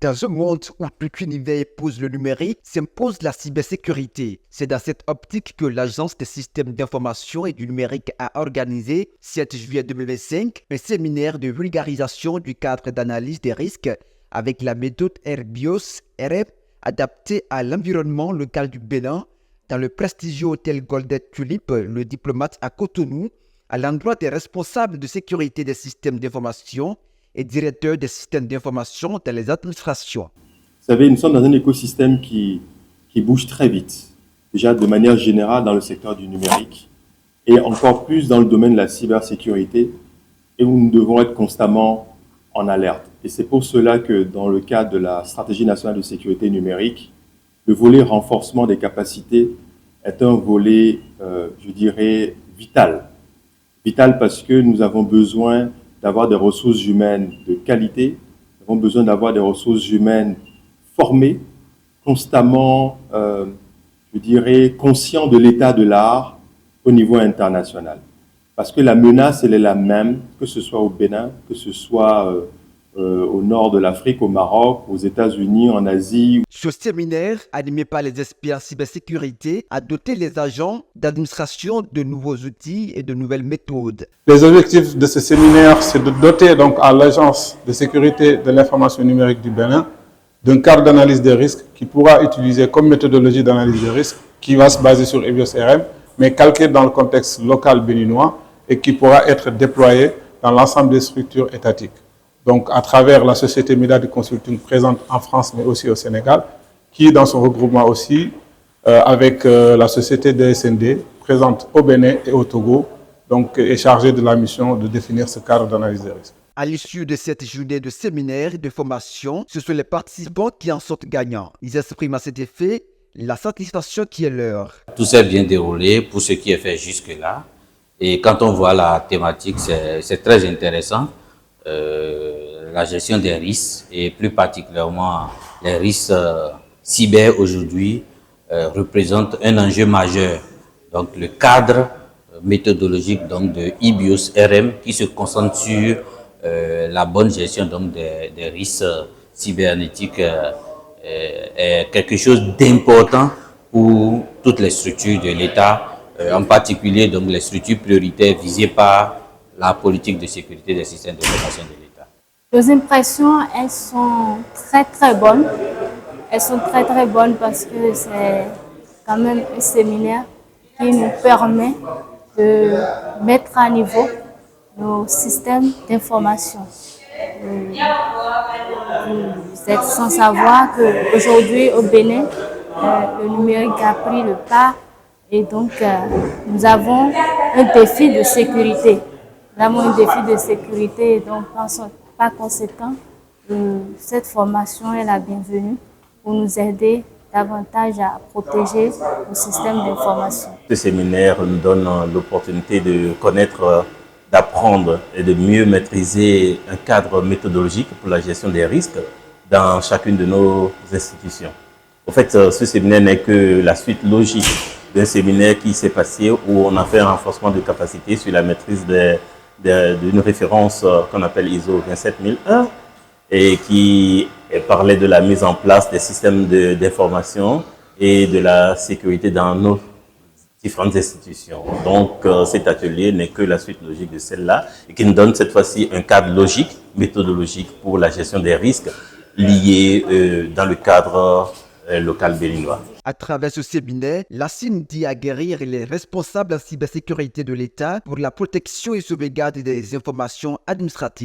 Dans un monde où tout univers épouse le numérique, s'impose la cybersécurité. C'est dans cette optique que l'Agence des systèmes d'information et du numérique a organisé, 7 juillet 2025, un séminaire de vulgarisation du cadre d'analyse des risques avec la méthode RBIOS RM adaptée à l'environnement local du Bénin dans le prestigieux hôtel Golden Tulip, le diplomate à Cotonou, à l'endroit des responsables de sécurité des systèmes d'information et directeur des systèmes d'information dans les administrations. Vous savez, nous sommes dans un écosystème qui bouge très vite, déjà de manière générale dans le secteur du numérique et encore plus dans le domaine de la cybersécurité, et où nous devons être constamment en alerte. Et c'est pour cela que dans le cadre de la stratégie nationale de sécurité numérique, le volet renforcement des capacités est un volet, je dirais, vital. Vital parce que nous avons besoin d'avoir des ressources humaines de qualité, nous avons besoin d'avoir des ressources humaines formées, constamment, je dirais, conscients de l'état de l'art au niveau international. Parce que la menace, elle est la même, que ce soit au Bénin, que ce soit au nord de l'Afrique, au Maroc, aux États-Unis, en Asie. Ce séminaire, animé par les experts en cybersécurité, a doté les agents d'administration de nouveaux outils et de nouvelles méthodes. Les objectifs de ce séminaire, c'est de doter donc à l'Agence de sécurité de l'information numérique du Bénin d'un cadre d'analyse des risques qui pourra utiliser comme méthodologie d'analyse des risques, qui va se baser sur EBIOS RM, mais calqué dans le contexte local béninois et qui pourra être déployé dans l'ensemble des structures étatiques. Donc, à travers la société MIDA de Consulting présente en France, mais aussi au Sénégal, qui, dans son regroupement aussi, avec la société DSND, présente au Bénin et au Togo, donc est chargée de la mission de définir ce cadre d'analyse des risques. À l'issue de cette journée de séminaire et de formation, ce sont les participants qui en sortent gagnants. Ils expriment à cet effet la satisfaction qui est leur. Tout s'est bien déroulé pour ce qui est fait jusque-là. Et quand on voit la thématique, c'est très intéressant. La gestion des risques et plus particulièrement les risques cyber aujourd'hui représentent un enjeu majeur. Donc le cadre méthodologique donc, de EBIOS RM qui se concentre sur la bonne gestion donc, des risques cybernétiques est quelque chose d'important pour toutes les structures de l'État, en particulier donc, les structures prioritaires visées par la politique de sécurité des systèmes d'information de l'État. Les impressions, elles sont très bonnes. Elles sont très bonnes parce que c'est quand même un séminaire qui nous permet de mettre à niveau nos systèmes d'information. Vous êtes sans savoir qu'aujourd'hui au Bénin, le numérique a pris le pas et donc nous avons un défi de sécurité. Nous avons un défi de sécurité et donc par conséquent, cette formation est la bienvenue pour nous aider davantage à protéger le système d'information. Ce séminaire nous donne l'opportunité de connaître, d'apprendre et de mieux maîtriser un cadre méthodologique pour la gestion des risques dans chacune de nos institutions. En fait, ce séminaire n'est que la suite logique d'un séminaire qui s'est passé où on a fait un renforcement de capacité sur la maîtrise d'une référence qu'on appelle ISO 27001 et qui parlait de la mise en place des systèmes d'information et de la sécurité dans nos différentes institutions. Donc cet atelier n'est que la suite logique de celle-là et qui nous donne cette fois-ci un cadre logique, méthodologique pour la gestion des risques liés dans le cadre local béninois. À travers ce séminaire, la CIN dit aguerrir les responsables en cybersécurité de l'État pour la protection et sauvegarde des informations administratives.